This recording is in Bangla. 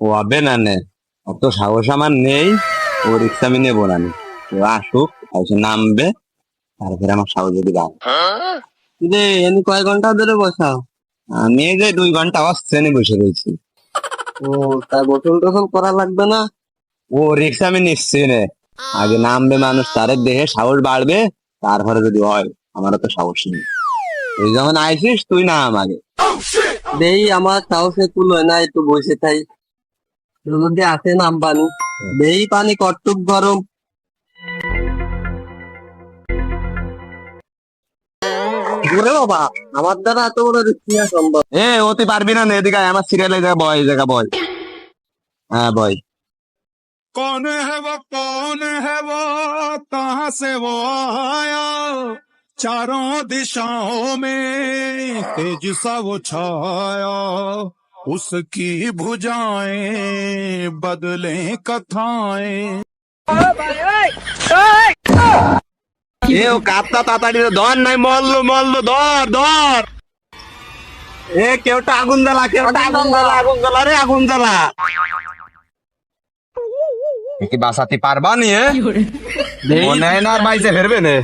ও হবে না নে, অত সাহস আমার নেই। ও রিক্সা আমি নেবো না নে। ও আসুক, এসে নামবে, তারপরে আমার সাহস যদি বাড়ে। রে এমনি কয় ঘন্টা ধরে বসাও? আমি এই যে 2 ঘন্টা ট্রেনে বসে রয়েছি। ও, তাই গোসল টোসল করা লাগবে না? ও রিক্সা আমি নিচ্ছি নে, আগে নামবে মানুষ, তারে দেখে সাহস বাড়বে, তারপরে যদি হয়। আমারও তো সাহস নেই। তুই যখন আইসিস তুই নাম আগে। দেই আমার সাহসে কুল হয় না, একটু বসে থাই। যদি আসে নাম পানি, দেই পানি কটুক গরম। ওরে বাবা, আমার দ্বারা এত বড় রিস্ক নেওয়া সম্ভব? এ ও তুই পারবি না নে, এদিকে আয়, আমার সিরিয়ালে জায়গা বয়, জায়গা বয়। হ্যাঁ বয়। कौन है वो कौन है वो कहाँ से वो आया चारों दिशाओं में तेज सा वो छाया उसकी भुजाएं बदले कथाएं এ ও কাপটা তাড়াতাড়ি ধর, নাই মরলো মরলো, ধর ধর। এ কেউটা আগুন জ্বালা, কেউটা আগুন জ্বালা, আগুন জ্বালা রে, আগুন জ্বালা। কি বাঁচাতে পারবা নি? মনে হয় না আর বাইসে ফেরবে না।